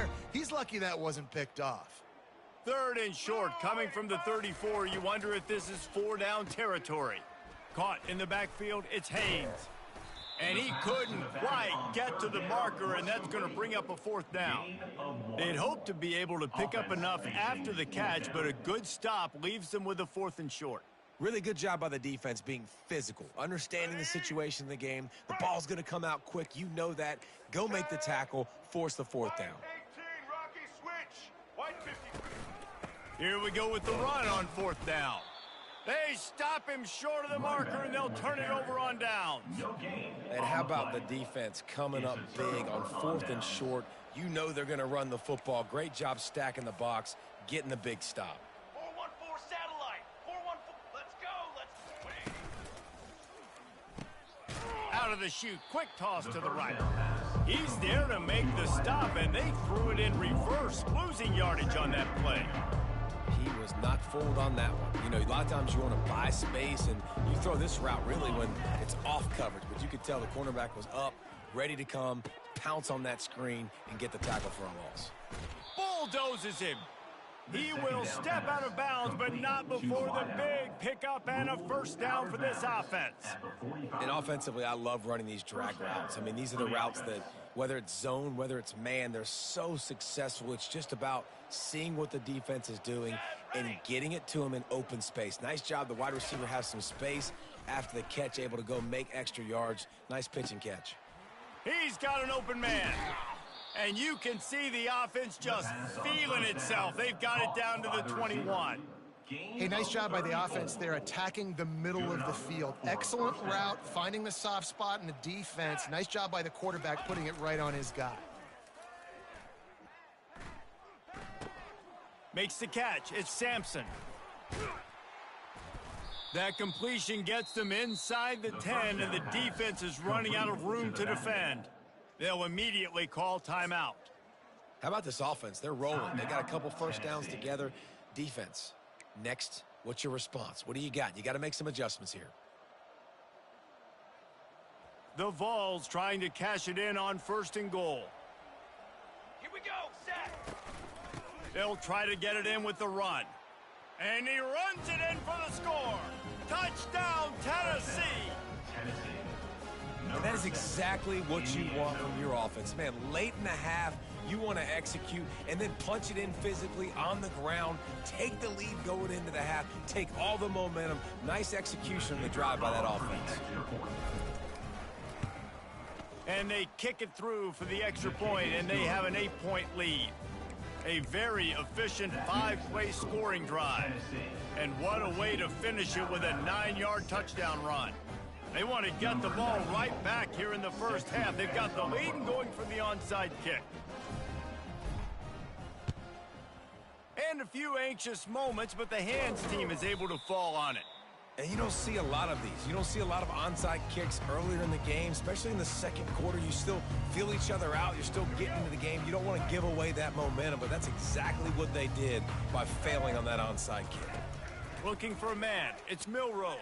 there. He's lucky that wasn't picked off. 3rd and short, coming from the 34. You wonder if this is 4-down territory. Caught in the backfield, it's Haynes. And he couldn't quite get to the marker, and that's going to bring up a 4th down. They'd hoped to be able to pick up enough after the catch, but a good stop leaves them with a 4th and short. Really good job by the defense being physical, understanding the situation in the game. The ball's going to come out quick. You know that. Go make the tackle, force the 4th down. Here we go with the run on 4th down. They stop him short of the marker, and they'll turn it over on downs. And how about the defense coming up big on 4th and short? You know they're going to run the football. Great job stacking the box, getting the big stop. 414 satellite. 414. Let's go. Out of the chute, quick toss to the right. He's there to make the stop, and they threw it in reverse, losing yardage on that play. He was not fooled on that one. You know, a lot of times you want to buy space, and you throw this route really when it's off coverage. But you could tell the cornerback was up, ready to come, pounce on that screen, and get the tackle for a loss. Bulldozes him. He will step out of bounds, but not before the big pickup and a 1st down for this offense. And offensively, I love running these drag routes. I mean, these are the routes that, whether it's zone, whether it's man, they're so successful. It's just about seeing what the defense is doing and getting it to them in open space. Nice job. The wide receiver has some space after the catch, able to go make extra yards. Nice pitch and catch. He's got an open man. And you can see the offense just feeling itself. They've got it down to the 21. Hey, nice job by the offense there, attacking the middle of the field. Excellent route, finding the soft spot in the defense. Nice job by the quarterback putting it right on his guy. Makes the catch. It's Sampson. That completion gets them inside the 10, and the defense is running out of room to defend. They'll immediately call timeout. How about this offense? They're rolling. They got a couple 1st downs together. Defense. Next, what's your response? What do you got? You got to make some adjustments here. The Vols trying to cash it in on 1st and goal. Here we go. Set. They'll try to get it in with the run. And he runs it in for the score. Touchdown, Tennessee. And that is exactly what you want from your offense. Man, late in the half, you want to execute and then punch it in physically on the ground, take the lead going into the half, take all the momentum. Nice execution on the drive by that offense. And they kick it through for the extra point, and they have an 8-point lead. A very efficient 5-play scoring drive. And what a way to finish it with a 9-yard touchdown run. They want to get the ball right back here in the 1st half. They've got the lead and going for the onside kick. And a few anxious moments, but the hands team is able to fall on it. And you don't see a lot of these. You don't see a lot of onside kicks earlier in the game, especially in the 2nd quarter. You still feel each other out. You're still getting into the game. You don't want to give away that momentum, but that's exactly what they did by failing on that onside kick. Looking for a man. It's Milroe.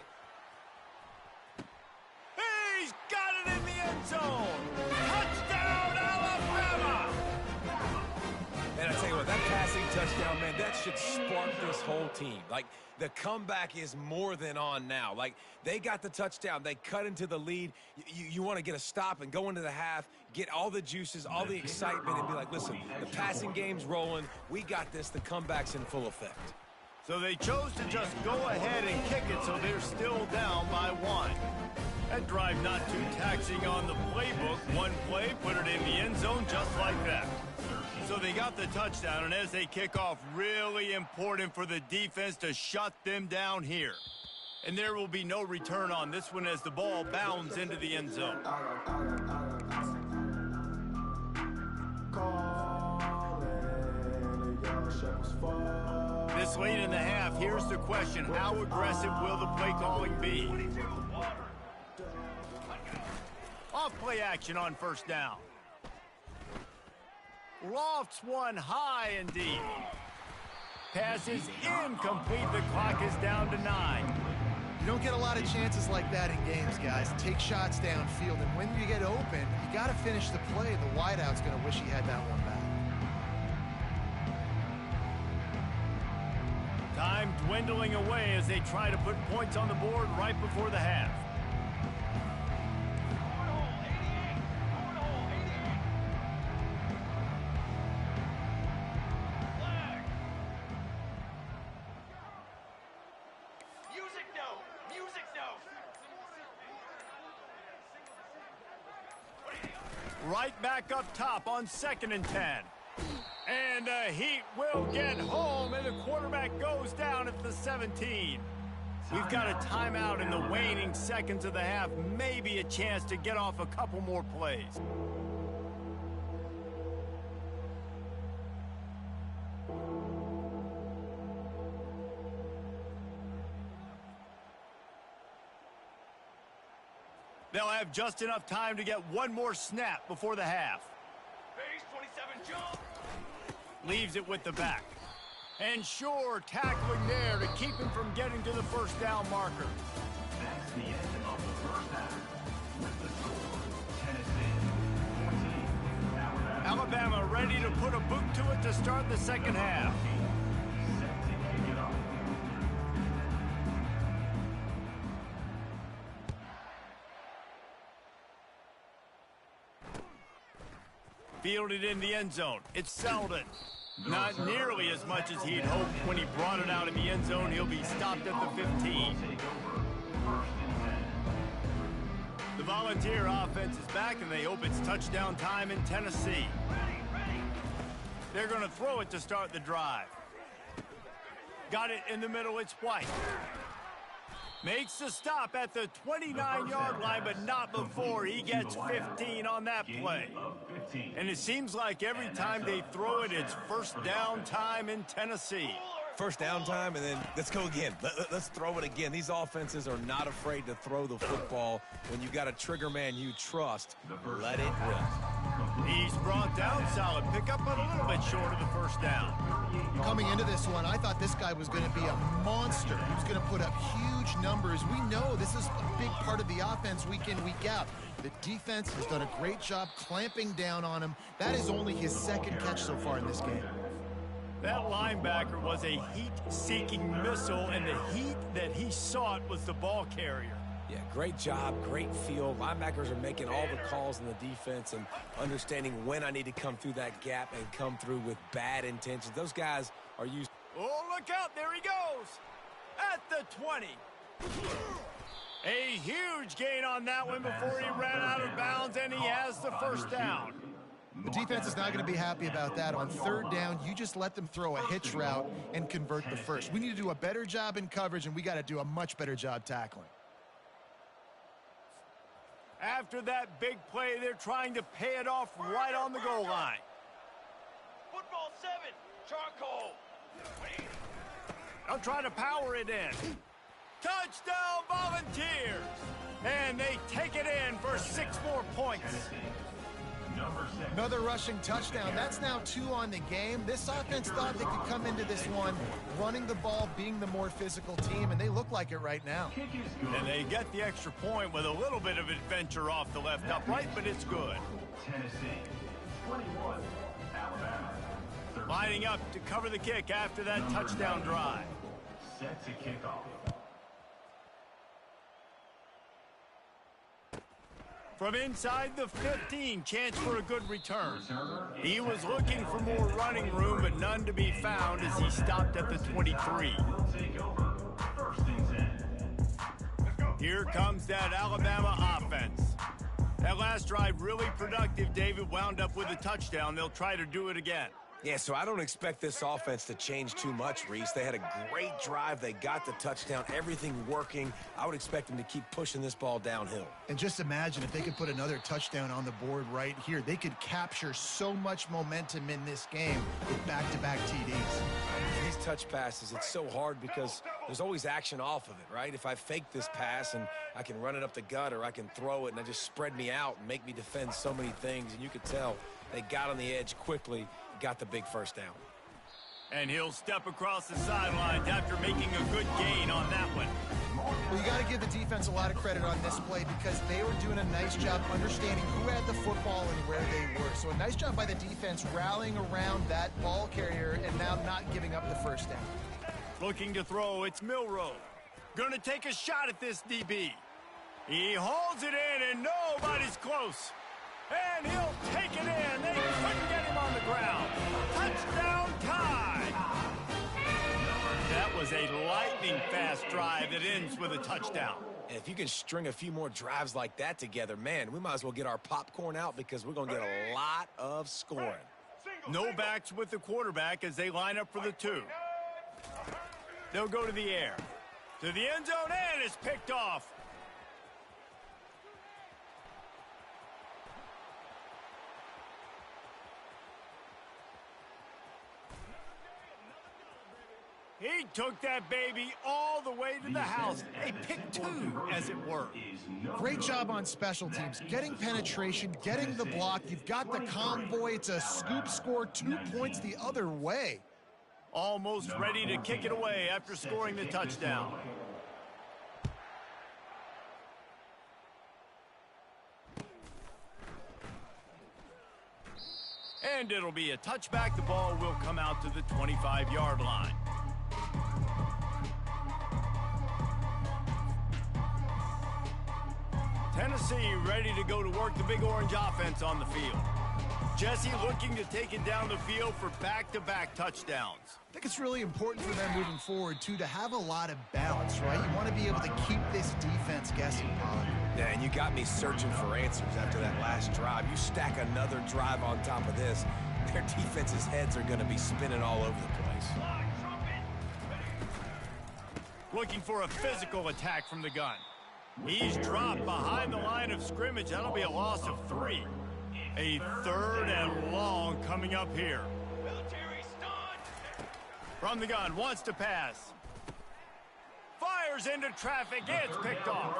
He's got it in the end zone. Touchdown, Alabama! And I tell you what, that passing touchdown, man, that should spark this whole team. Like, the comeback is more than on now. Like, they got the touchdown. They cut into the lead. You want to get a stop and go into the half, get all the juices, all the excitement, and be like, listen, the passing game's rolling. We got this. The comeback's in full effect. So they chose to just go ahead and kick it, so they're still down by 1. That drive not too taxing on the playbook. One play, put it in the end zone just like that. So they got the touchdown, and as they kick off, really important for the defense to shut them down here. And there will be no return on this one as the ball bounds into the end zone. This late in the half, here's the question. How aggressive will the play calling be? Off play action on 1st down. Lofts one high and deep. Pass is incomplete. The clock is down to 9. You don't get a lot of chances like that in games, guys. Take shots downfield, and when you get open, you got to finish the play. The wideout's going to wish he had that one back. Time dwindling away as they try to put points on the board right before the half. Music note! Music note! Right back up top on 2nd and 10. And the Heat will get home, and the quarterback goes down at the 17. We've got a timeout in the waning seconds of the half, maybe a chance to get off a couple more plays. They'll have just enough time to get one more snap before the half. Base 27 jump! Leaves it with the back. And sure, tackling there to keep him from getting to the first down marker. That's the end of the first half. With the score, Tennessee 14, Alabama ready to put a boot to it to start the second half. set to kick it off. Fielded in the end zone. It's Selden. Not nearly as much as he'd hoped when he brought it out in the end zone. He'll be stopped at the 15. Take over. 1st and 10. The Volunteer offense is back, and they hope it's touchdown time in Tennessee. They're going to throw it to start the drive. Got it in the middle. It's White. Makes the stop at the 29-yard line, but not before he gets 15 on that play. Gain of 15. And it seems like every time they throw it, it's first down time in Tennessee. First down time, and then let's go again. Let's throw it again. These offenses are not afraid to throw the football. When you got a trigger man you trust, let it rip. He's brought down solid. Pick up a little bit short of the first down. Coming into this one, I thought this guy was going to be a monster. He was going to put up huge numbers. We know this is a big part of the offense week in, week out. The defense has done a great job clamping down on him. That is only his second catch so far in this game. That linebacker was a heat-seeking missile, and the heat that he sought was the ball carrier. Yeah, great job, great feel. Linebackers are making all the calls in the defense and understanding when I need to come through that gap and come through with bad intentions. Those guys are used. Oh, look out. There he goes. At the 20. A huge gain on that one before he ran out of bounds, and he has the first down. The defense is not going to be happy about that. On 3rd down, you just let them throw a hitch route and convert the first. We need to do a better job in coverage, and we got to do a much better job tackling. After that big play, they're trying to pay it off right on the goal line. Football 7, charcoal! They'll try to power it in. Touchdown, Volunteers! And they take it in for 6 more points. Number 6. Another rushing touchdown. That's now 2 on the game. This offense thought they could come into this one running the ball, being the more physical team, and they look like it right now. Kick is good. And they get the extra point with a little bit of adventure off the left upright, but it's good. Tennessee 21. Alabama 13. Lining up to cover the kick after that touchdown drive. Set to kick off. From inside the 15, chance for a good return. He was looking for more running room, but none to be found as he stopped at the 23. Will take over. 1st and 10. Here comes that Alabama offense. That last drive really productive. David wound up with a touchdown. They'll try to do it again. Yeah, so I don't expect this offense to change too much, Reese. They had a great drive. They got the touchdown, everything working. I would expect them to keep pushing this ball downhill. And just imagine if they could put another touchdown on the board right here. They could capture so much momentum in this game with back-to-back TDs. These touch passes, it's so hard because there's always action off of it, right? If I fake this pass and I can run it up the gut or I can throw it and I just spread me out and make me defend so many things, and you could tell they got on the edge quickly, got the big first down. And he'll step across the sidelines after making a good gain on that one. Well, you got to give the defense a lot of credit on this play because they were doing a nice job understanding who had the football and where they were. So a nice job by the defense rallying around that ball carrier and now not giving up the first down. Looking to throw, it's Milrow. Gonna take a shot at this DB. He holds it in, and nobody's close. And he'll take it in. They couldn't get him on the ground. Touchdown Tide. That was a lightning-fast drive that ends with a touchdown. And if you can string a few more drives like that together, man, we might as well get our popcorn out because we're going to get a lot of scoring. No backs with the quarterback as they line up for the 2. They'll go to the air. To the end zone, and it's picked off. He took that baby all the way to the house. A pick 2, as it were. Great job on special teams. Getting penetration, getting the block. You've got the convoy. It's a scoop score, 2 points the other way. Almost ready to kick it away after scoring the touchdown. And it'll be a touchback. The ball will come out to the 25-yard line. Tennessee ready to go to work the Big Orange offense on the field. Jesse looking to take it down the field for back-to-back touchdowns. I think it's really important for them moving forward, too, to have a lot of balance, right? You want to be able to keep this defense guessing, Pollard. Yeah, and you got me searching for answers after that last drive. You stack another drive on top of this, their defense's heads are going to be spinning all over the place. Looking for a physical attack from the gun. He's dropped behind the line of scrimmage. That'll be a loss of 3. A 3rd and long coming up here. Military stun. From the gun, wants to pass. Fires into traffic. It's picked off.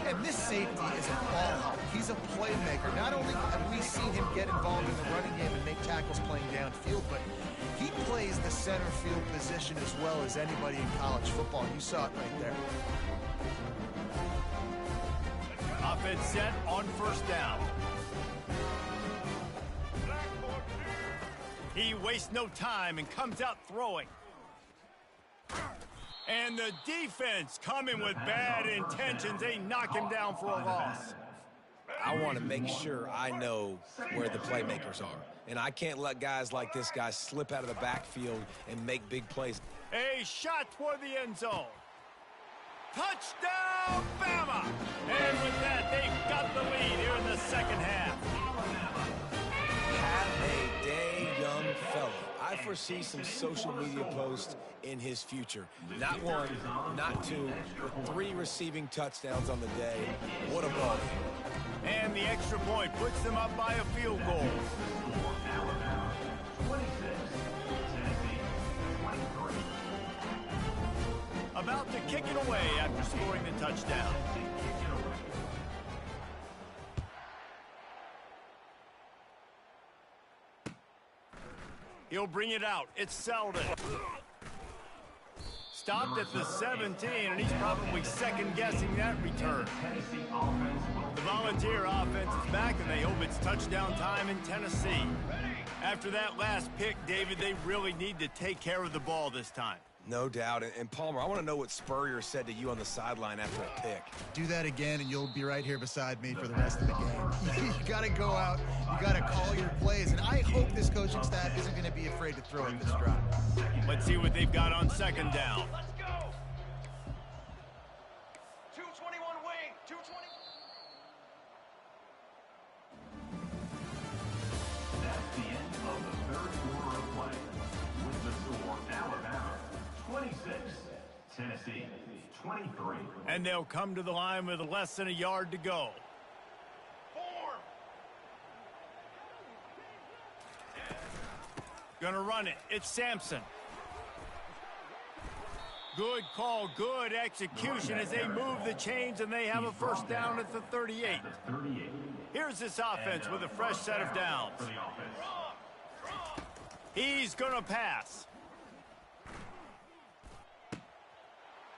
And this safety is a ball hawk. He's a playmaker. Not only have we seen him get involved in the running game and make tackles playing downfield, but he plays the center field position as well as anybody in college football. You saw it right there. Offense set on first down. He wastes no time and comes out throwing. And the defense coming with bad intentions. They knock him down for a loss. I want to make sure I know where the playmakers are. And I can't let guys like this guy slip out of the backfield and make big plays. A shot toward the end zone. Touchdown, Bama! And with that, they've got the lead here in the second half. Have a day, young fella. I foresee some social media posts in his future. Not 1, not 2, but 3 receiving touchdowns on the day. What a ball. And the extra point puts them up by a field goal. About to kick it away after scoring the touchdown. He'll bring it out. It's Selden. Stopped at the 17, and he's probably second-guessing that return. The Volunteer offense is back, and they hope it's touchdown time in Tennessee. After that last pick, David, they really need to take care of the ball this time. No doubt. And Palmer, I want to know what Spurrier said to you on the sideline after a pick. Do that again, and you'll be right here beside me for the rest of the game. You got to go out. You got to call your plays. And I hope this coaching staff isn't going to be afraid to throw it this drive. Let's see what they've got on second down. Let's go. 221 wing. 220. That's the end of the third quarter of play. With the score, Alabama 26, Tennessee 23. And they'll come to the line with less than a yard to go. Form. Gonna run it. It's Sampson. Good call, good execution as they move the chains and they have a first down at the 38. Here's this offense with a fresh set of downs. He's gonna pass.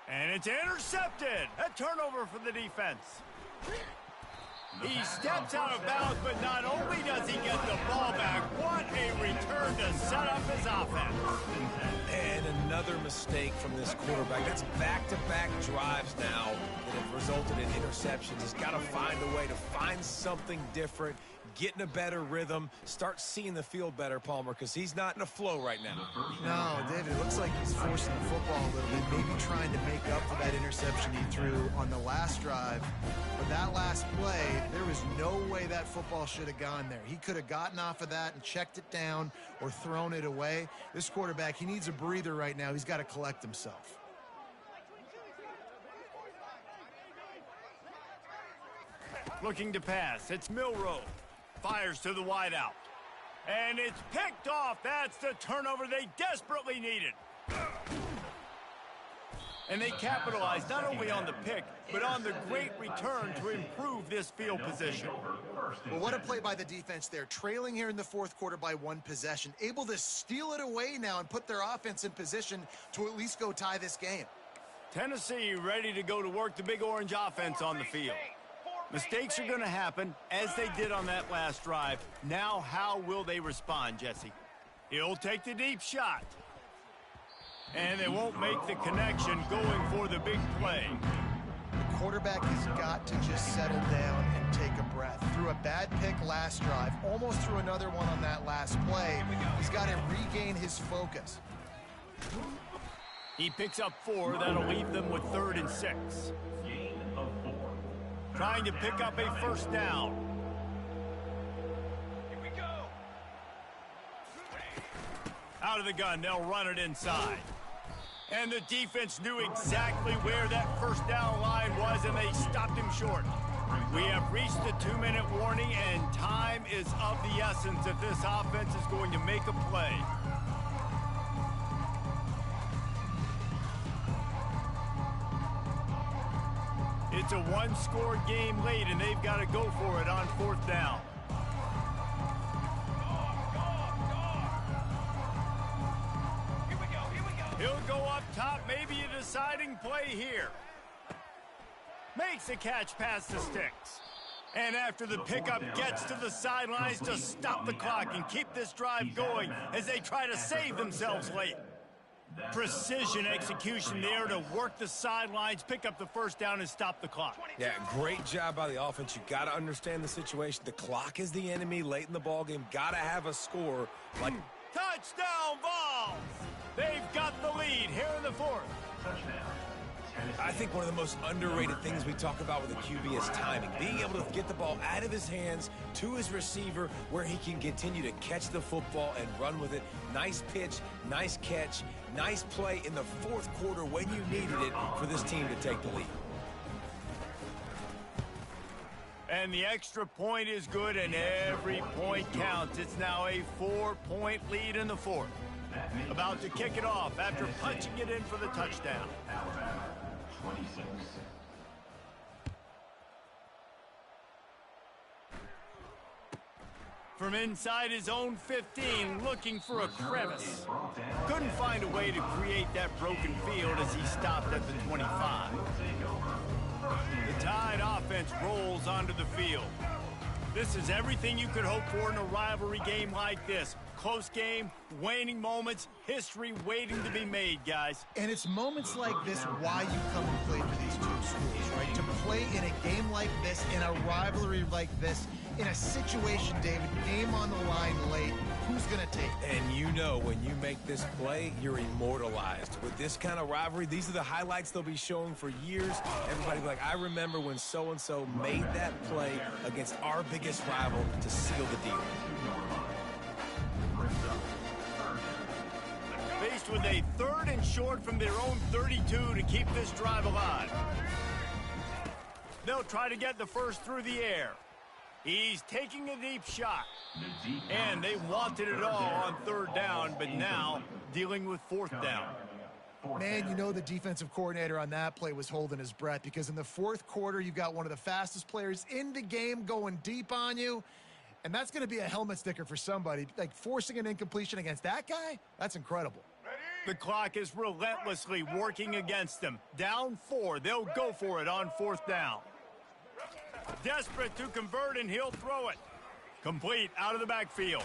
And it's intercepted. A turnover for the defense. He steps out of bounds, but not only does he get the ball back, what a return to set up his offense. And been another mistake from this quarterback. That's back-to-back drives now that have resulted in interceptions. He's got to find a way to find something different, get in a better rhythm, start seeing the field better, Palmer, because he's not in a flow right now. No, David, it looks like he's forcing the football a little bit, maybe trying to make up for that interception he threw on the last drive. But that last play, there was no way that football should have gone there. He could have gotten off of that and checked it down or thrown it away. This quarterback, he needs a breather right now. He's got to collect himself. Looking to pass. It's Milroe. Fires to the wideout. And it's picked off. That's the turnover they desperately needed. And they capitalized not only on the pick, but on the great return to improve this field position. Well, what a play by the defense there. Trailing here in the fourth quarter by one possession. Able to steal it away now and put their offense in position to at least go tie this game. Tennessee ready to go to work the Big Orange offense on the field. Mistakes are going to happen, as they did on that last drive. Now, how will they respond, Jesse? He'll take the deep shot. And they won't make the connection going for the big play. The quarterback has got to just settle down and take a breath. Threw a bad pick last drive, almost threw another one on that last play. He's got to regain his focus. He picks up 4. That'll leave them with 3rd and 6. Gain of 4. Trying to pick up a first down. Here we go. Out of the gun, they'll run it inside. And the defense knew exactly where that first down line was, and they stopped him short. We have reached the 2-minute warning, and time is of the essence if this offense is going to make a play. It's a one-score game late, and they've got to go for it on 4th down. He'll go up top, maybe a deciding play here. Makes a catch past the sticks. And after the pickup, gets to the sidelines to stop the clock and keep this drive going as they try to save themselves late. Precision execution there to work the sidelines, pick up the first down, and stop the clock. Yeah, great job by the offense. You got to understand the situation. The clock is the enemy late in the ballgame. Got to have a score. Like Touchdown, Vols! They've got the lead here in the 4th. Touchdown. I think one of the most underrated things we talk about with a QB is timing. Being able to get the ball out of his hands to his receiver where he can continue to catch the football and run with it. Nice pitch, nice catch, nice play in the 4th quarter when you needed it for this team to take the lead. And the extra point is good, and every point counts. It's now a 4-point lead in the 4th. About to kick it off after punching it in for the touchdown. Alabama, 26. From inside his own 15, looking for a crevice. Couldn't find a way to create that broken field as he stopped at the 25. The Tide offense rolls onto the field. This is everything you could hope for in a rivalry game like this. Close game, waning moments, history waiting to be made, guys. And it's moments like this why you come and play for these two schools, right? To play in a game like this, in a rivalry like this, in a situation, David, game on the line late, who's going to take it? And you know when you make this play, you're immortalized. With this kind of rivalry, these are the highlights they'll be showing for years. Everybody will be like, I remember when so-and-so made that play against our biggest rival to seal the deal. Faced with a 3rd and short from their own 32 to keep this drive alive. They'll try to get the first through the air. He's taking a deep shot. And they wanted it all on 3rd down, but now dealing with 4th down. Man, you know the defensive coordinator on that play was holding his breath because in the 4th quarter, you've got one of the fastest players in the game going deep on you. And that's going to be a helmet sticker for somebody. Like, forcing an incompletion against that guy, that's incredible. The clock is relentlessly working against them. Down 4, they'll go for it on 4th down. Desperate to convert, and he'll throw it. Complete out of the backfield.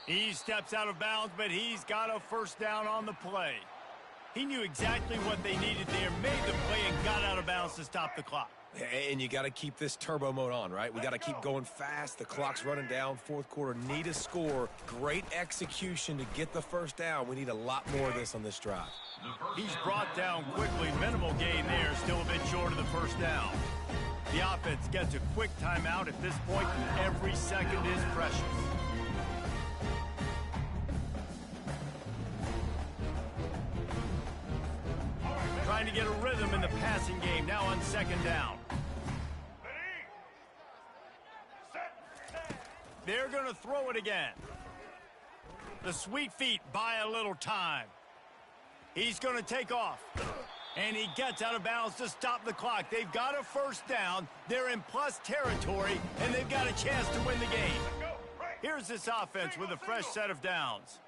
He steps out of bounds, but he's got a first down on the play. He knew exactly what they needed there, made the play, and got out of bounds to stop the clock. And you got to keep this turbo mode on, right? We got to keep going fast. The clock's running down. Fourth quarter, need a score. Great execution to get the first down. We need a lot more of this on this drive. He's brought down quickly. Minimal gain there. Still a bit short of the first down. The offense gets a quick timeout at this point. Every second is precious. Trying to get a rhythm in the passing game. Now on second down. They're going to throw it again. The sweet feet buy a little time. He's going to take off. And he gets out of bounds to stop the clock. They've got a first down. They're in plus territory, and they've got a chance to win the game. Here's this offense with a fresh set of downs.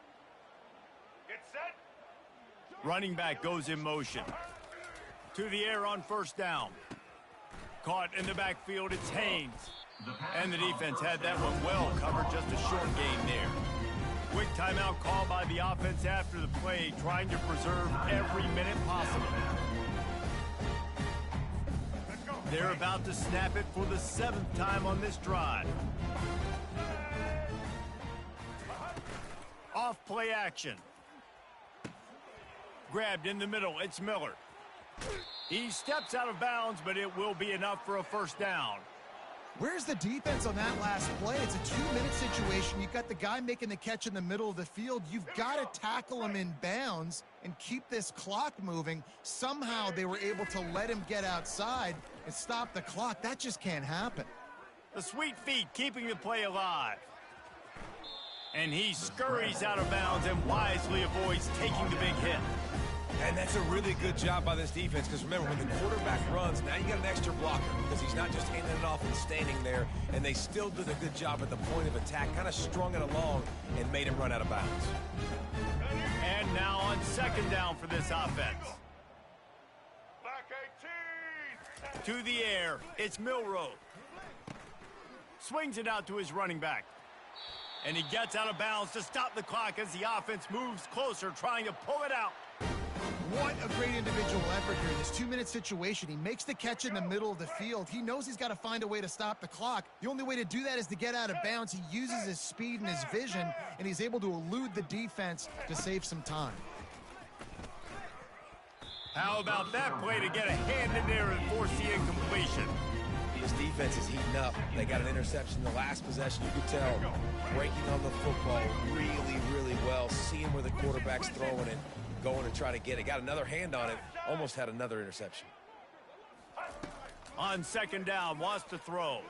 Get set. Running back goes in motion. To the air on first down. Caught in the backfield, it's Haynes. And the defense had that one well covered, just a short gain there. Quick timeout call by the offense after the play, trying to preserve every minute possible. They're about to snap it for the 7th time on this drive. Off play action. Grabbed in the middle, it's Miller. He steps out of bounds, but it will be enough for a first down. Where's the defense on that last play? It's a 2-minute situation. You've got the guy making the catch in the middle of the field. You've got to tackle him in bounds and keep this clock moving. Somehow they were able to let him get outside and stop the clock. That just can't happen. The sweet feet keeping the play alive. And he scurries out of bounds and wisely avoids taking the big hit. And that's a really good job by this defense, because remember, when the quarterback runs, now you got an extra blocker, because he's not just handing it off and standing there, and they still did a good job at the point of attack, kind of strung it along and made him run out of bounds. And now on second down for this offense. Back 18. To the air, it's Milroe. Swings it out to his running back. And he gets out of bounds to stop the clock as the offense moves closer, trying to pull it out. What a great individual effort here in this 2-minute situation. He makes the catch in the middle of the field. He knows he's got to find a way to stop the clock. The only way to do that is to get out of bounds. He uses his speed and his vision, and he's able to elude the defense to save some time. How about that play to get a hand in there and force the incompletion? His defense is heating up. They got an interception the last possession. You could tell breaking on the football really, really well, seeing where the quarterback's throwing it, going to try to get it. Got another hand on it, almost had another interception. On second down, wants to throw.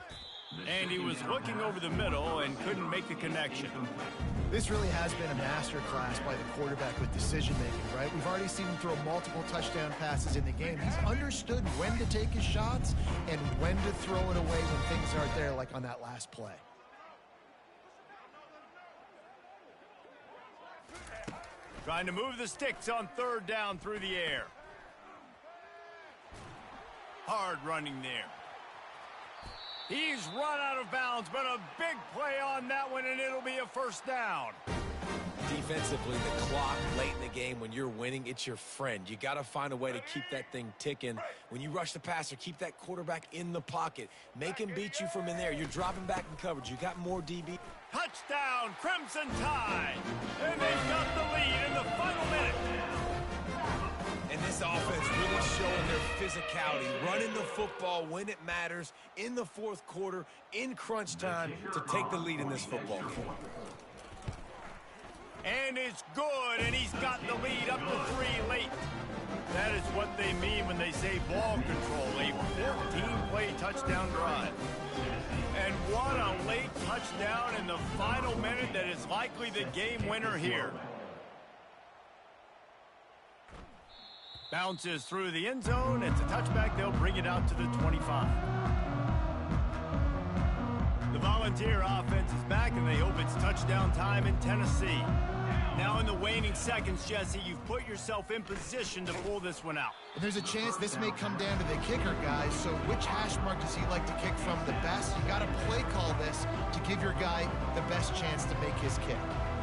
And he was looking over the middle and couldn't make the connection. This really has been a masterclass by the quarterback with decision-making, right? We've already seen him throw multiple touchdown passes in the game. He's understood when to take his shots and when to throw it away when things aren't there, like on that last play. Trying to move the sticks on third down through the air. Hard running there. He's run out of bounds, but a big play on that one, and it'll be a first down. Defensively, the clock late in the game, when you're winning, it's your friend. You got to find a way to keep that thing ticking. When you rush the passer, keep that quarterback in the pocket. Make him beat you from in there. You're dropping back in coverage. You got more DB. Touchdown, Crimson Tide. And they've got the lead in the final minute. And this offense really showing their physicality, running the football when it matters, in the fourth quarter, in crunch time, to take the lead in this football game. And it's good, and he's got the lead up to 3 late. That is what they mean when they say ball control, a 14-play touchdown drive. And what a late touchdown in the final minute that is likely the game winner here. Bounces through the end zone. It's a touchback. They'll bring it out to the 25. The Volunteers Frontier offense is back, and they hope it's touchdown time in Tennessee. Now in the waning seconds, Jesse, you've put yourself in position to pull this one out. And there's a chance this may come down to the kicker, guys. So which hash mark does he like to kick from the best? You got to play call this to give your guy the best chance to make his kick.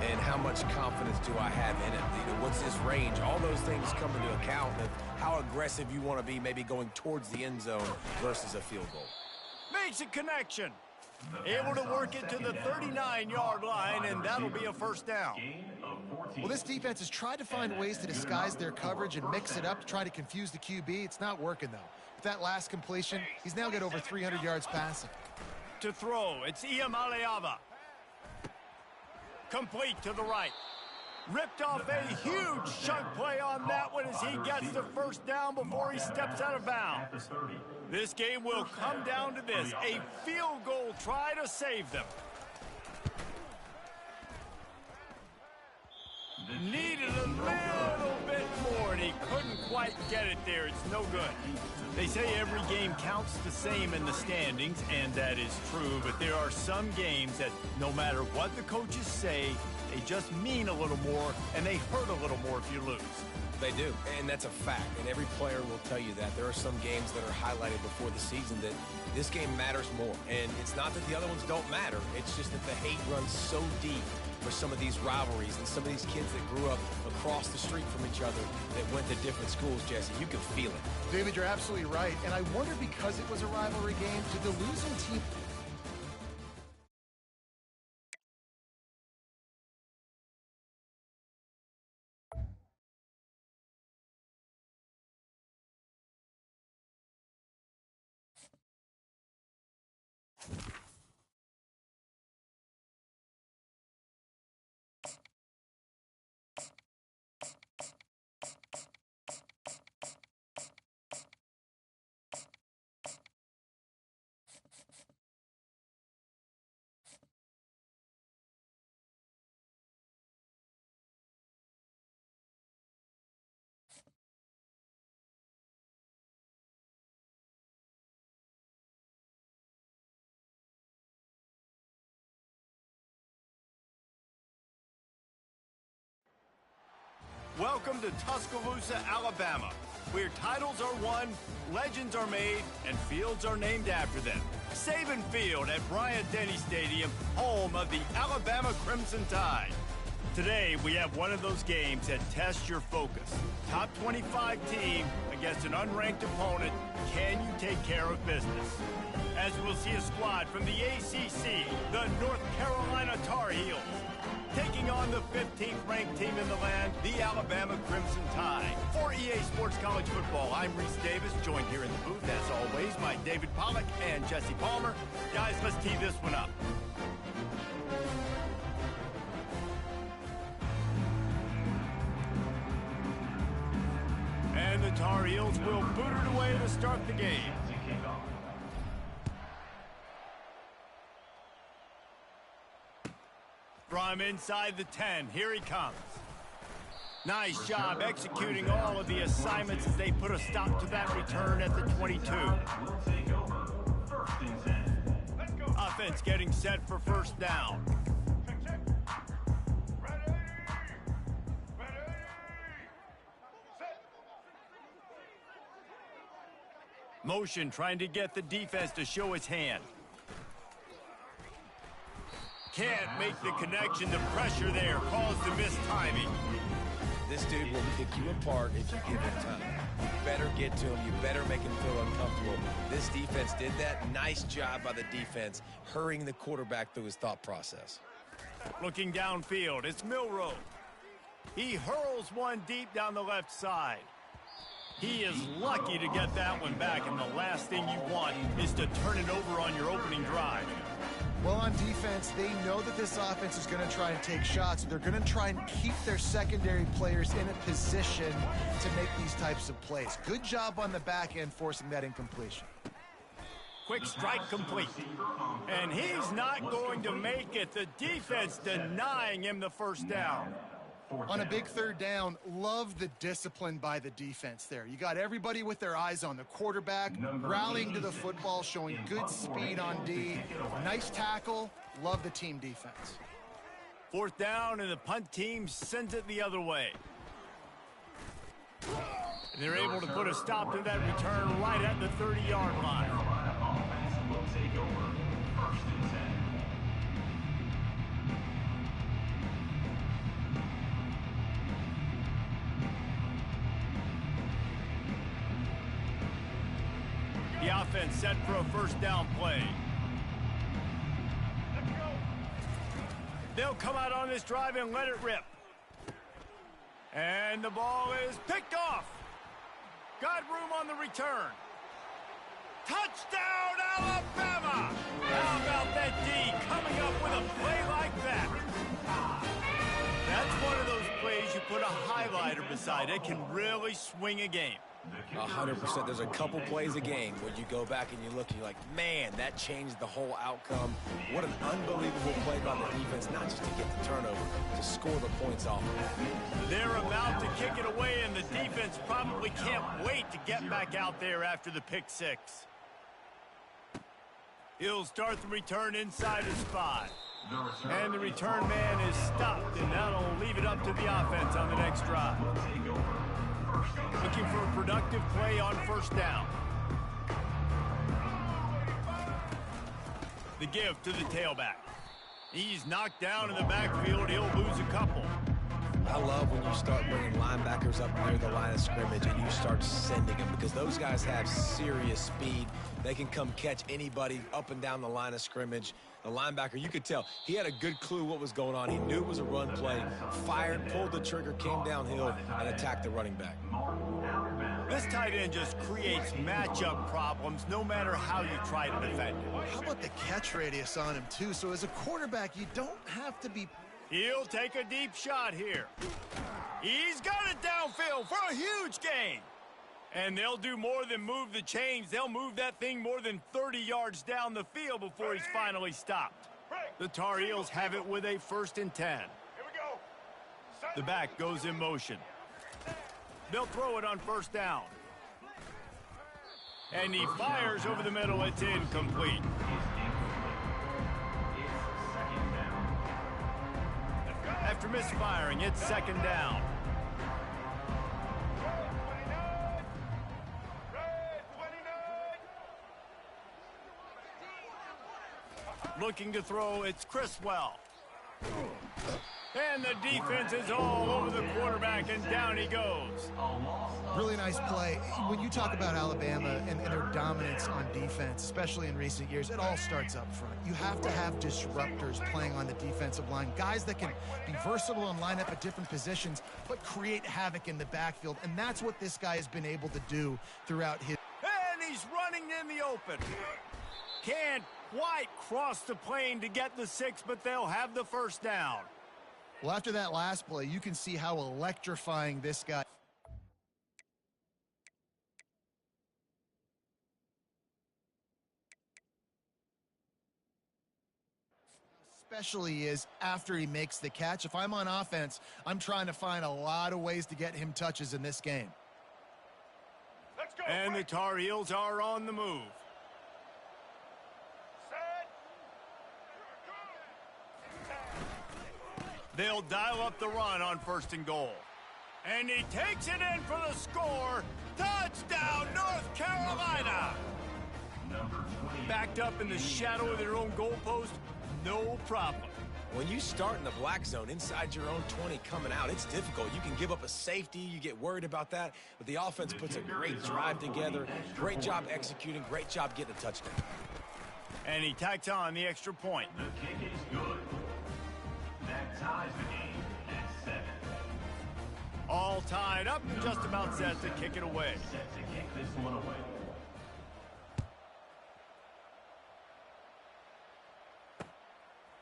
And how much confidence do I have in it? What's his range? All those things come into account of how aggressive you want to be, maybe going towards the end zone versus a field goal. Makes a connection. Able to work it to the 39-yard line, and that'll be a first down. Well, this defense has tried to find ways to disguise their coverage and mix it up to try to confuse the QB. It's not working, though. With that last completion, he's now got over 300 yards passing. To throw, it's Iamaleava. Complete to the right. Ripped off a huge chunk play on that one as he gets the first down before he steps out of bounds. This game will come down to this, a field goal try to save them. Needed a little bit more, and he couldn't quite get it there. It's no good. They say every game counts the same in the standings, and that is true, but there are some games that no matter what the coaches say, they just mean a little more, and they hurt a little more if you lose. They do, and that's a fact, and every player will tell you that. There are some games that are highlighted before the season that this game matters more, and it's not that the other ones don't matter. It's just that the hate runs so deep for some of these rivalries and some of these kids that grew up across the street from each other that went to different schools, Jesse. You can feel it. David, you're absolutely right, and I wonder because it was a rivalry game, did the losing team... Welcome to Tuscaloosa, Alabama, where titles are won, legends are made, and fields are named after them. Saban Field at Bryant-Denny Stadium, home of the Alabama Crimson Tide. Today, we have one of those games that tests your focus. Top 25 team against an unranked opponent. Can you take care of business? As we'll see a squad from the ACC, the North Carolina Tar Heels, taking on the 15th ranked team in the land, the Alabama Crimson Tide. For EA Sports College Football, I'm Reese Davis, joined here in the booth, as always, by David Pollack and Jesse Palmer. Guys, let's tee this one up. And the Tar Heels will boot it away to start the game. From inside the 10, here he comes. Nice job executing all of the assignments as they put a stop to that return at the 22. Offense getting set for first down. Motion trying to get the defense to show his hand. Can't make the connection. The pressure there caused the missed timing. This dude will pick you apart if you give him time. You better get to him. You better make him feel uncomfortable. This defense did that. Nice job by the defense, hurrying the quarterback through his thought process. Looking downfield, it's Milroe. He hurls one deep down the left side. He is lucky to get that one back, and the last thing you want is to turn it over on your opening drive. Well, on defense, they know that this offense is going to try and take shots. They're going to try and keep their secondary players in a position to make these types of plays. Good job on the back end forcing that incompletion. Quick strike complete. And he's not going to make it. The defense denying him the first down. On a big third down, love the discipline by the defense there. You got everybody with their eyes on the quarterback, rallying to the football, showing good speed on D. Nice tackle. Love the team defense. Fourth down, and the punt team sends it the other way. And they're able to put a stop to that return right at the 30-yard line. Offense will take over 1st and 10. The offense set for a first down play. They'll come out on this drive and let it rip. And the ball is picked off. Got room on the return. Touchdown, Alabama! How about that D coming up with a play like that? That's one of those plays you put a highlighter beside it, can really swing a game. 100%. There's a couple plays a game where you go back and you look and you're like, man, that changed the whole outcome. What an unbelievable play by the defense, not just to get the turnover, to score the points off. They're about to kick it away, and the defense probably can't wait to get back out there after the pick six. He'll start the return inside his 5. And the return man is stopped, and that'll leave it up to the offense on the next drive. Looking for a productive play on first down. The give to the tailback. He's knocked down in the backfield. He'll lose a couple. I love when you start bringing linebackers up near the line of scrimmage and you start sending them, because those guys have serious speed. They can come catch anybody up and down the line of scrimmage. The linebacker, you could tell, he had a good clue what was going on. He knew it was a run play, fired, pulled the trigger, came downhill, and attacked the running back. This tight end just creates matchup problems no matter how you try to defend it. How about the catch radius on him, too? So as a quarterback, you don't have to be... He'll take a deep shot here. He's got it downfield for a huge gain. And they'll do more than move the chains. They'll move that thing more than 30 yards down the field before he's finally stopped. The Tar Heels have it with a 1st and 10. Here we go. The back goes in motion. They'll throw it on first down. And he fires over the middle. It's incomplete. After misfiring, it's 2nd down. Looking to throw, it's Criswell. And the defense is all over the quarterback, and down he goes. Really nice play. When you talk about Alabama and their dominance on defense, especially in recent years, it all starts up front. You have to have disruptors playing on the defensive line, guys that can be versatile and line up at different positions, but create havoc in the backfield, and that's what this guy has been able to do throughout his... And he's running in the open. Can't quite cross the plane to get the 6, but they'll have the first down. Well, after that last play, you can see how electrifying this guy especially is after he makes the catch. If I'm on offense, I'm trying to find a lot of ways to get him touches in this game. Let's go. And the Tar Heels are on the move. They'll dial up the run on 1st and goal. And he takes it in for the score. Touchdown, North Carolina! Backed up in the shadow of their own goalpost, no problem. When you start in the black zone inside your own 20 coming out, it's difficult. You can give up a safety. You get worried about that. But the offense puts a great drive together. Great job executing. Great job getting a touchdown. And he tacks on the extra point. The kick is good. That ties the game at 7. All tied up and just about set to kick it away. Set to kick this one away.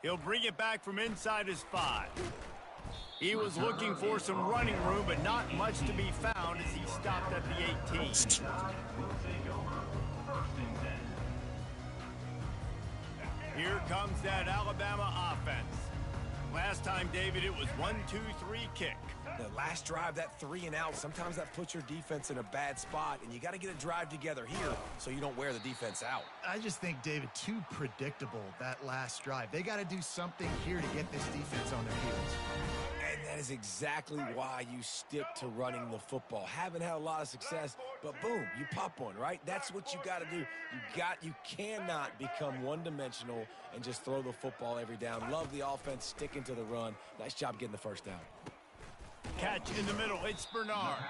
He'll bring it back from inside his 5. He was looking for some running room, but not much to be found as he stopped at the 18. Will take over 1st and 10. Here comes that Alabama offense. Last time, David, it was 1-2-3 kick. The last drive, that 3 and out, sometimes that puts your defense in a bad spot, and you got to get a drive together here so you don't wear the defense out. I just think, David, too predictable, that last drive. They got to do something here to get this defense on their heels. And that is exactly why you stick to running the football. Haven't had a lot of success, but boom, you pop one, right? That's what you got to do. You cannot become one-dimensional and just throw the football every down. Love the offense, sticking to the run. Nice job getting the first down. Catch in the middle, it's Bernard.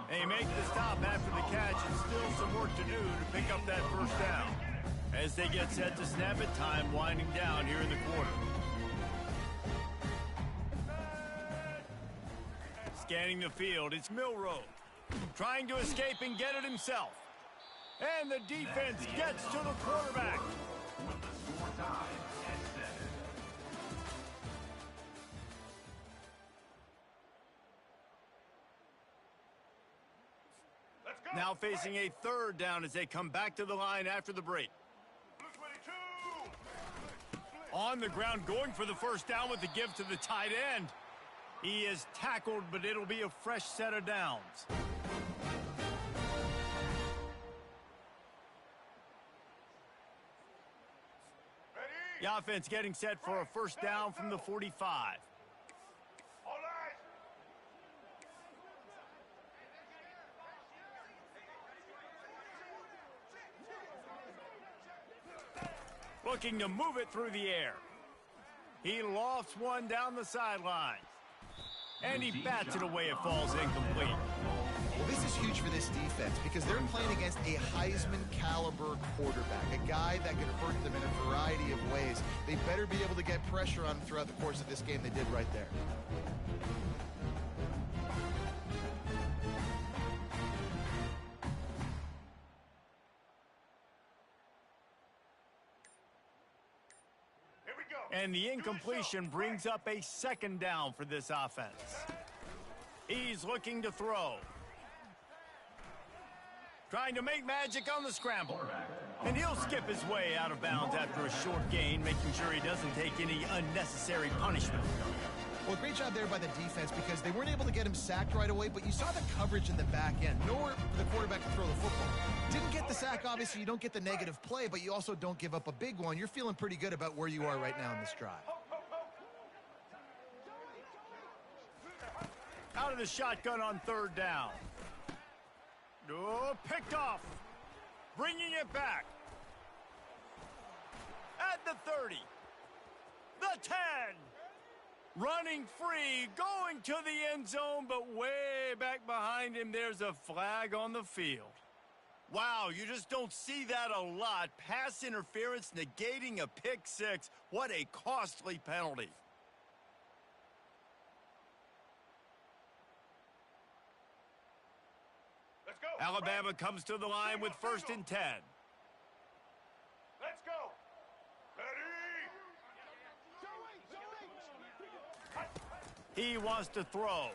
They make the stop after the catch, and still some work to do to pick up that first down. As they get set to snap it, time winding down here in the quarter. Scanning the field, it's Milroe. Trying to escape and get it himself. And the defense gets to the quarterback. With the score tied at 7. Let's go. Now facing a third down as they come back to the line after the break. Blue 22. On the ground, going for the first down with the give to the tight end. He is tackled, but it'll be a fresh set of downs. Ready? The offense getting set for a first down from the 45. All eyes. Looking to move it through the air. He lofts one down the sideline. And he bats it away. It falls incomplete. Well, this is huge for this defense because they're playing against a Heisman-caliber quarterback, a guy that can hurt them in a variety of ways. They better be able to get pressure on him throughout the course of this game. They did right there. Here we go. And the incompletion brings up a second down for this offense. He's looking to throw. Trying to make magic on the scramble. And he'll skip his way out of bounds after a short gain, making sure he doesn't take any unnecessary punishment. Well, great job there by the defense because they weren't able to get him sacked right away, but you saw the coverage in the back end. Nowhere for the quarterback to throw the football. Didn't get the sack, obviously. You don't get the negative play, but you also don't give up a big one. You're feeling pretty good about where you are right now in this drive. Out of the shotgun on third down. Oh, picked off. Bringing it back. At the 30. The 10. Running free, going to the end zone, but way back behind him, there's a flag on the field. Wow, you just don't see that a lot. Pass interference negating a pick six. What a costly penalty. Let's go. Alabama comes to the line with first and 10. Let's go. Ready? He wants to throw.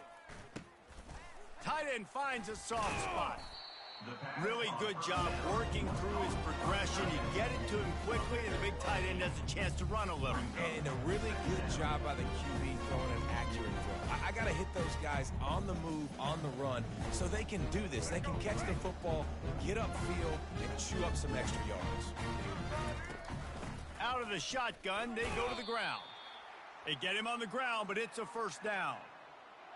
Tight end finds a soft spot. Really good job working through his progression. You get it to him quickly, and the big tight end has a chance to run a little. And a really good job by the QB throwing an accurate throw. I got to hit those guys on the move, on the run, so they can do this. They can catch the football, get upfield, and chew up some extra yards. Out of the shotgun, they go to the ground. They get him on the ground, but it's a first down.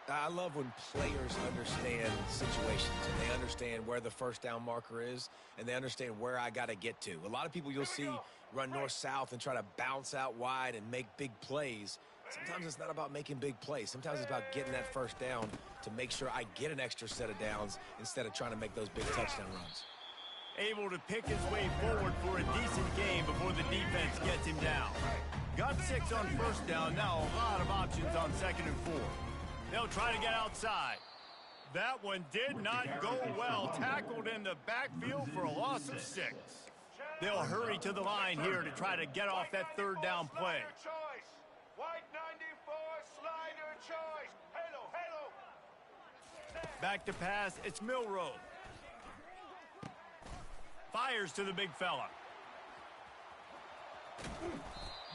I love when players understand situations and they understand where the first down marker is and they understand where I got to get to. A lot of people you'll see run north-south and try to bounce out wide and make big plays. Sometimes it's not about making big plays. Sometimes it's about getting that first down to make sure I get an extra set of downs instead of trying to make those big touchdown runs. Able to pick his way forward for a decent game before the defense gets him down. Got 6 on first down, now a lot of options on second and 4. They'll try to get outside. That one did not go well. Tackled in the backfield for a loss of 6. They'll hurry to the line here to try to get off that third down play. Choice. White 94, slider choice. Hello, hello. Back to pass, it's Milroe. Fires to the big fella.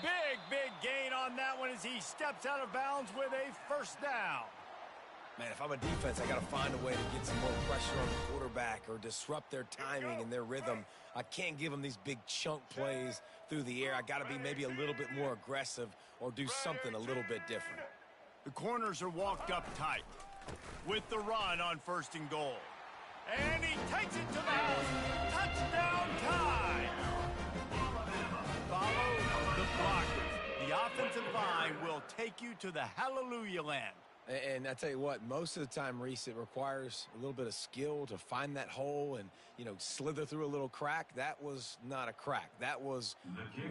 Big gain on that one as he steps out of bounds with a first down. Man, if I'm a defense, I got to find a way to get some more pressure on the quarterback or disrupt their timing and their rhythm. I can't give them these big chunk plays through the air. I got to be maybe a little bit more aggressive or do something a little bit different. The corners are walked up tight with the run on 1st and goal. And he takes it to the house. Touchdown time. Follow the blockers. The offensive line will take you to the hallelujah land. And I tell you what, most of the time, Reese, it requires a little bit of skill to find that hole and, you know, slither through a little crack. That was not a crack. That was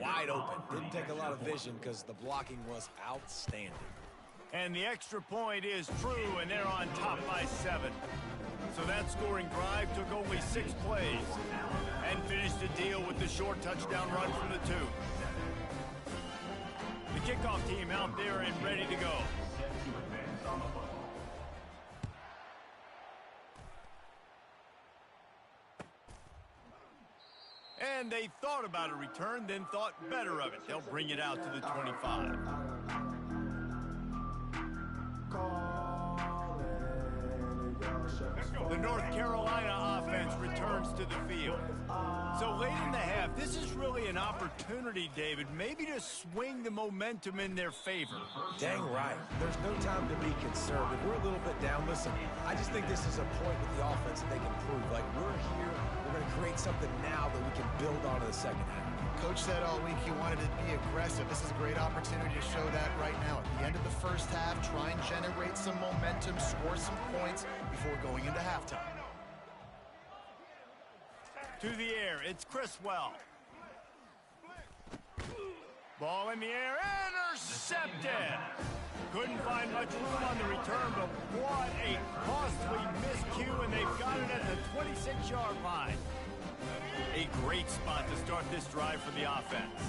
wide open. Didn't take a lot of vision because the blocking was outstanding. And the extra point is true, and they're on top by 7. So that scoring drive took only 6 plays and finished the deal with the short touchdown run from the 2. The kickoff team out there and ready to go. And they thought about a return, then thought better of it. They'll bring it out to the 25. The North Carolina offense returns to the field. So late in the half, this is really an opportunity, David, maybe to swing the momentum in their favor. Dang right. There's no time to be concerned. If we're a little bit down, listen, I just think this is a point with the offense that they can prove. Like, we're here, we're going to create something now that we can build on in the second half. Coach said all week he wanted to be aggressive. This is a great opportunity to show that right now. At the end of the first half, try and generate some momentum, score some points before going into halftime. To the air, it's Criswell. Ball in the air, intercepted. Couldn't find much room on the return, but what a costly miscue, and they've got it at the 26-yard line. A great spot to start this drive for the offense.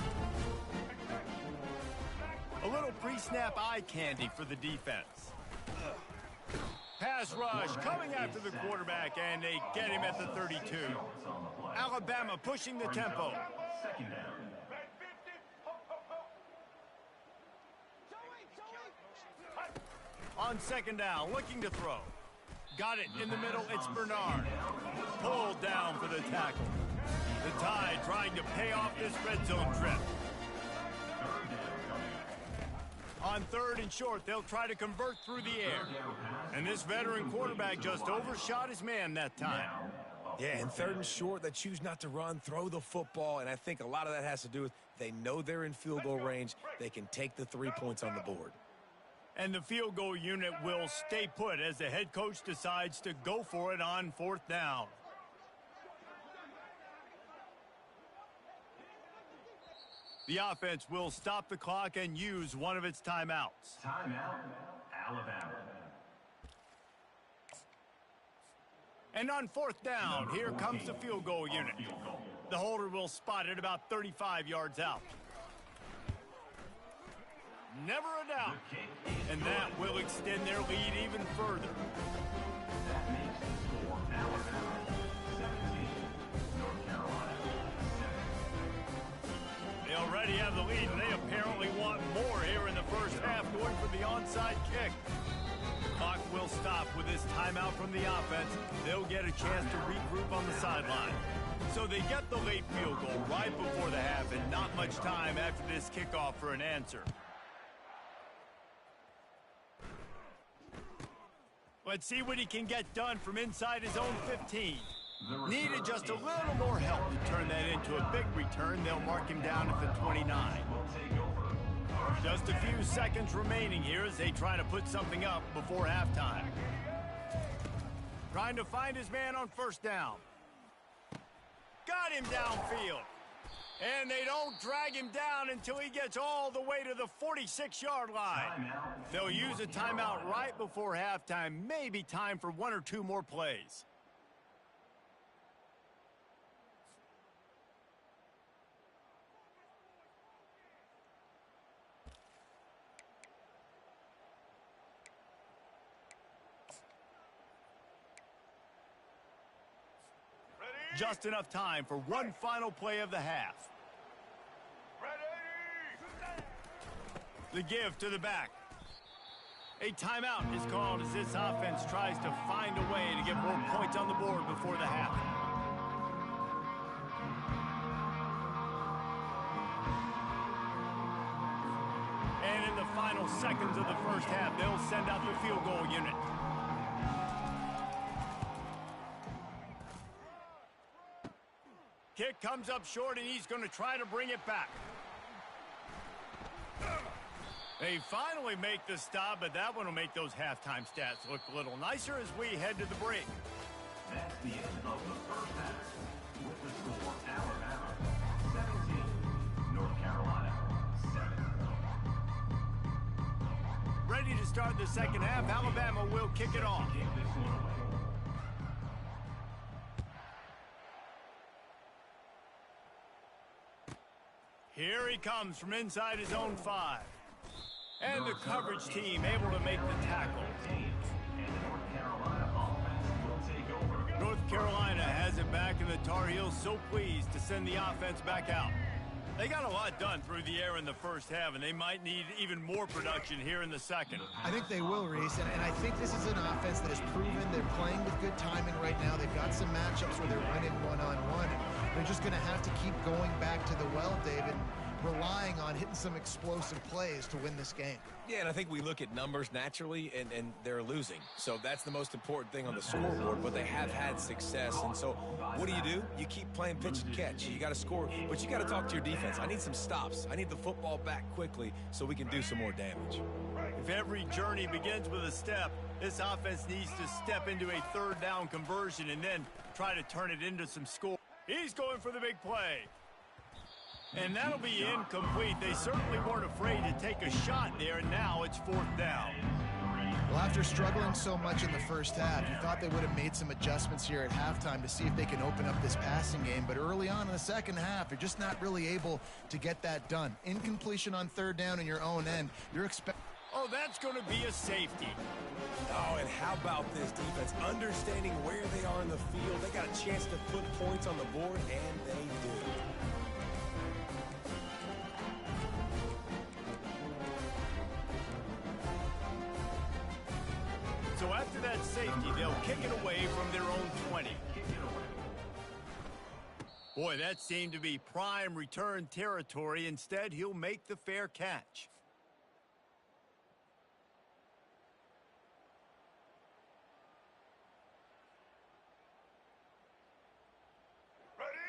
A little pre-snap eye candy for the defense. Pass rush coming after the quarterback, and they get him at the 32. Alabama pushing the tempo. On 2nd down, looking to throw. Got it in the middle, it's Bernard. Pulled down for the tackle. The Tide trying to pay off this red zone trip. On 3rd and short, they'll try to convert through the air. And this veteran quarterback just overshot his man that time. Yeah, and 3rd and short, they choose not to run, throw the football, and I think a lot of that has to do with they know they're in field goal range. They can take the 3 points on the board. And the field goal unit will stay put as the head coach decides to go for it on 4th down. The offense will stop the clock and use one of its timeouts. Timeout, Alabama. And on 4th down, here comes the field goal unit. The holder will spot it about 35 yards out. Never a doubt. And that will extend their lead even further. That makes the score Alabama 17, North Carolina 7. They already have the lead, and they apparently want more here in the first half, going for the onside kick. The clock will stop with this timeout from the offense. They'll get a chance to regroup on the sideline. So they get the late field goal right before the half, and not much time after this kickoff for an answer. Let's see what he can get done from inside his own 15. Needed just a little more help to turn that into a big return. They'll mark him down at the 29. Just a few seconds remaining here as they try to put something up before halftime. Trying to find his man on 1st down. Got him downfield. And they don't drag him down until he gets all the way to the 46-yard line. They'll use a timeout right before halftime. Maybe time for 1 or 2 more plays. Just enough time for one final play of the half. The give to the back. A timeout is called as this offense tries to find a way to get more points on the board before the half. And in the final seconds of the first half, they'll send out the field goal unit. Kick comes up short, and he's going to try to bring it back. They finally make the stop, but that one will make those halftime stats look a little nicer as we head to the break. That's the end of the first half. With the score, Alabama 17, North Carolina 7. Ready to start the second half. Alabama will kick it off. Kick this one away. Here he comes from inside his own 5. And the coverage team able to make the tackle. And the North Carolina offense will take over. North Carolina has it back, and the Tar Heels so pleased to send the offense back out. They got a lot done through the air in the first half, and they might need even more production here in the second. I think they will, Reese, and I think this is an offense that has proven they're playing with good timing right now. They've got some matchups where they're winning one-on-one. They're just going to have to keep going back to the well, David, relying on hitting some explosive plays to win this game. Yeah, and I think we look at numbers naturally, and they're losing. So that's the most important thing on the scoreboard, but they have had success. And so what do? You keep playing pitch and catch. You got to score, but you got to talk to your defense. I need some stops. I need the football back quickly so we can do some more damage. If every journey begins with a step, this offense needs to step into a third down conversion and then try to turn it into some score. He's going for the big play. And that'll be incomplete. They certainly weren't afraid to take a shot there, and now it's 4th down. Well, after struggling so much in the first half, you thought they would have made some adjustments here at halftime to see if they can open up this passing game. But early on in the second half, they're just not really able to get that done. Incompletion on 3rd down in your own end. You're expecting... Oh, that's going to be a safety. Oh, and how about this defense? Understanding where they are in the field. They got a chance to put points on the board, and they do. So after that safety, they'll kick it away from their own 20. Boy, that seemed to be prime return territory. Instead, he'll make the fair catch.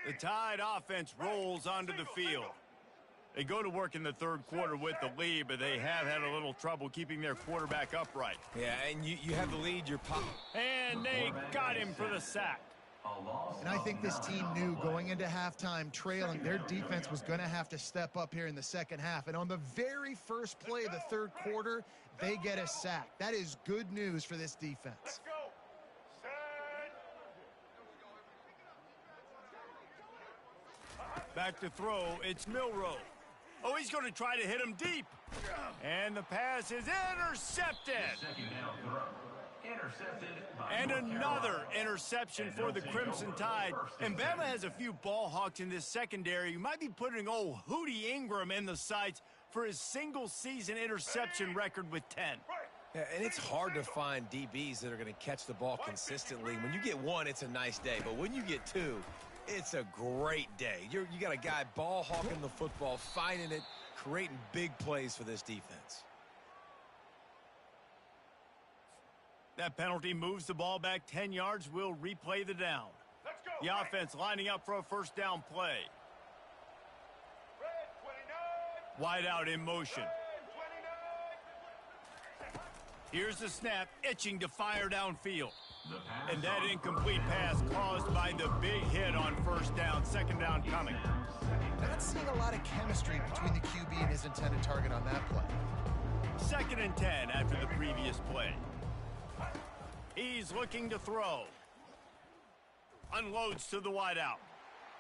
The Tide offense rolls onto the field. They go to work in the third quarter with the lead, but they have had a little trouble keeping their quarterback upright. Yeah, and you have the lead. You're pop. And they got him for the sack. And I think this team knew going into halftime trailing, their defense was going to have to step up here in the second half. And on the very first play of the third quarter, they get a sack. That is good news for this defense. Let's go. Set. Back to throw, it's Milroe. Oh, he's going to try to hit him deep. And the pass is intercepted. Second down throw. Intercepted by And North another Carolina. interception for the Crimson Tide. And Bama has a few ball hawks in this secondary. You might be putting old Hootie Ingram in the sights for his single-season interception record with 10. Yeah, and it's hard to find DBs that are going to catch the ball consistently. When you get one, it's a nice day. But when you get two, it's a great day. You got a guy ball hawking the football, finding it, creating big plays for this defense. That penalty moves the ball back 10 yards. We'll replay the down. Let's go. The offense lining up for a first down play. Red 29. Wide out in motion. Red 29. Here's the snap, itching to fire downfield. The pass And that on incomplete pass caused by the big hit on first down. Second down coming. Not seeing a lot of chemistry between the QB and his intended target on that play. 2nd and 10 after the previous play. He's looking to throw. Unloads to the wideout.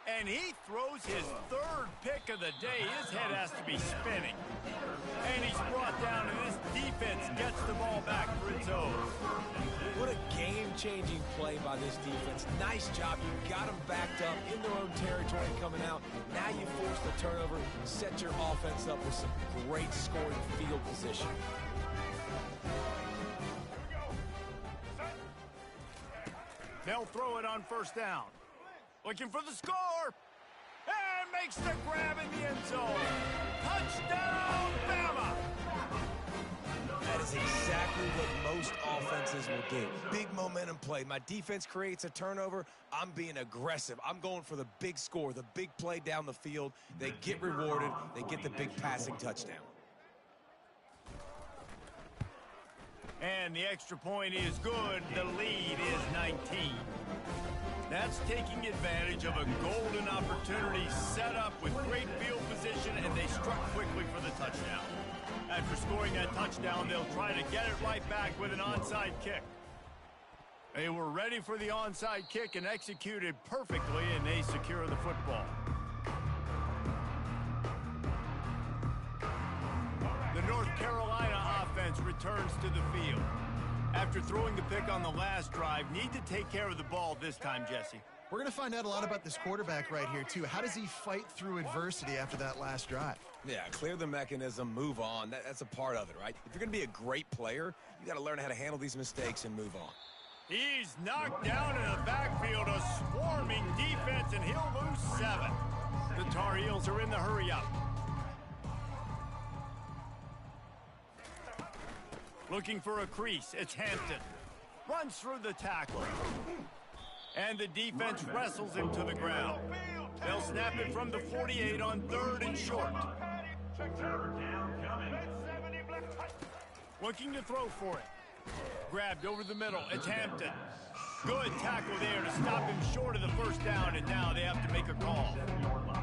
And he throws his third pick of the day. His head has to be spinning. And he's brought down, and this defense gets the ball back for its own. What a game-changing play by this defense. Nice job. You got them backed up in their own territory coming out. Now you force the turnover, set your offense up with some great scoring field position. They'll throw it on first down. Looking for the score. And makes the grab in the end zone. Touchdown, Bama! That is exactly what most offenses will do. Big momentum play. My defense creates a turnover. I'm being aggressive. I'm going for the big score, the big play down the field. They get rewarded. They get the big passing touchdown. And the extra point is good. The lead is 19. That's taking advantage of a golden opportunity set up with great field position, and they struck quickly for the touchdown. After scoring that touchdown, they'll try to get it right back with an onside kick. They were ready for the onside kick and executed perfectly, and they secure the football. The North Carolina offense returns to the field. After throwing the pick on the last drive, need to take care of the ball this time, Jesse. We're going to find out a lot about this quarterback right here, too. How does he fight through adversity after that last drive? Yeah, clear the mechanism, move on. That's a part of it, right? If you're going to be a great player, you got to learn how to handle these mistakes and move on. He's knocked down in the backfield, a swarming defense, and he'll lose 7. The Tar Heels are in the hurry-up. Looking for a crease, it's Hampton. Runs through the tackle. And the defense wrestles him to the ground. They'll snap it from the 48 on 3rd and short. Looking to throw for it. Grabbed over the middle, it's Hampton. Good tackle there to stop him short of the first down, and now they have to make a call.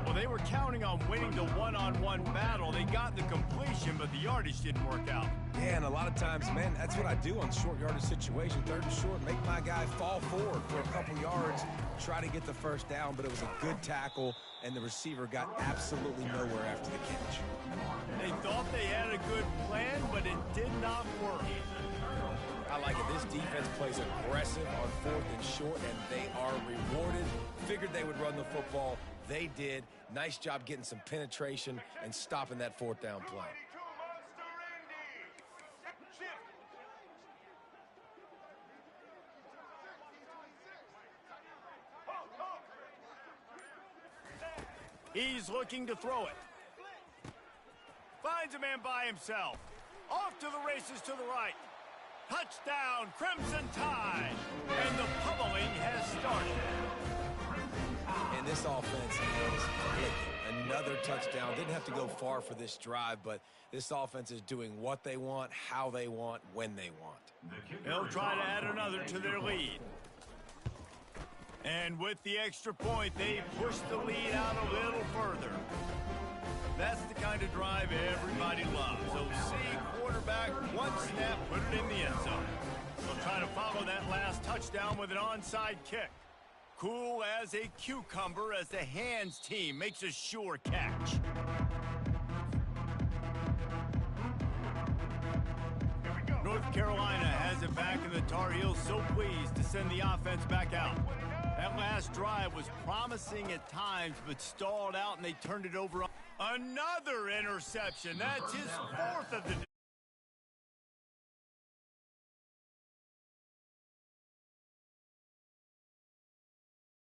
Well, they were counting on winning the one-on-one battle. They got the completion, but the yardage didn't work out. Yeah, and a lot of times, man, that's what I do on short yardage situation. 3rd and short, make my guy fall forward for a couple yards, try to get the first down, but it was a good tackle, and the receiver got absolutely nowhere after the catch. They thought they had a good plan, but it did not work. I like it. This defense plays aggressive on 4th and short, and they are rewarded. Figured they would run the football. They did. Nice job getting some penetration and stopping that 4th down play. He's looking to throw it. Finds a man by himself. Off to the races to the right. Touchdown, Crimson Tide. And the pummeling has started. And this offense is clicking. Another touchdown. Didn't have to go far for this drive, but this offense is doing what they want, how they want, when they want. They'll try to add another to their lead. And with the extra point, they push the lead out a little further. That's the kind of drive everybody loves. OC quarterback, one snap, put it in the end zone. They'll try to follow that last touchdown with an onside kick. Cool as a cucumber as the hands team makes a sure catch. North Carolina has it back, and the Tar Heels so pleased to send the offense back out. That last drive was promising at times, but stalled out, and they turned it over. Another interception. That's his 4th of the day.